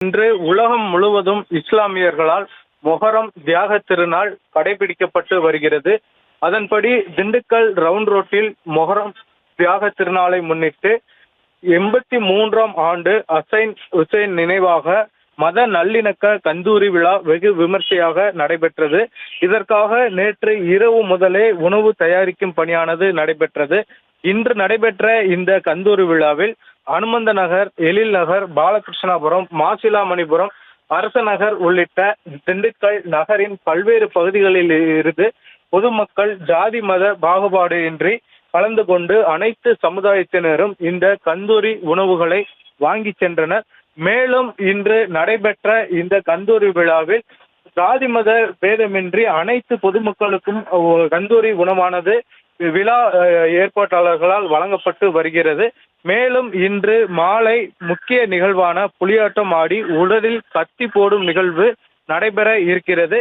இன்று உலகம் முழுவதும் இஸ்லாமியர்களால் மொஹரம் தியாக திருநாள் கடைபிடிக்கப்பட்டு வருகிறது. அதன்படி திண்டுக்கல் ரவுண்ட் ரோட்டில் மொஹரம் தியாக திருநாளை முன்னிட்டு 83ஆம் ஆண்டு ஹசைன் ஹுசைன் நினைவாக மத நல்லிணக்க கந்தூரி விழா வெகு விமர்சையாக நடைபெற்றது. இதற்காக நேற்று இரவு முதலே உணவு தயாரிக்கும் பணியானது நடைபெற்றது. இன்று நடைபெற்ற இந்த கந்தூரி விழாவில் அனுமந்த நகர், எழில் நகர், பாலகிருஷ்ணாபுரம், மாசிலாமணிபுரம், அரச நகர் உள்ளிட்ட திண்டுக்கல் நகரின் பல்வேறு பகுதிகளில் இருந்து பொதுமக்கள் ஜாதி மத பாகுபாடு இன்றி கலந்து கொண்டு அனைத்து சமுதாயத்தினரும் இந்த கந்தூரி உணவுகளை வாங்கி சென்றனர். மேலும் இன்று நடைபெற்ற இந்த கந்தூரி விழாவில் ஜாதி மத பேதமின்றி அனைத்து பொதுமக்களுக்கும் கந்தூரி உணவானது விழா ஏற்பாட்டாளர்களால் வழங்கப்பட்டு வருகிறது. மேலும் இன்று மாலை முக்கிய நிகழ்வான புலியாட்டம் ஆடி உடலில் கத்தி போடும் நிகழ்வு நடைபெற இருக்கிறது.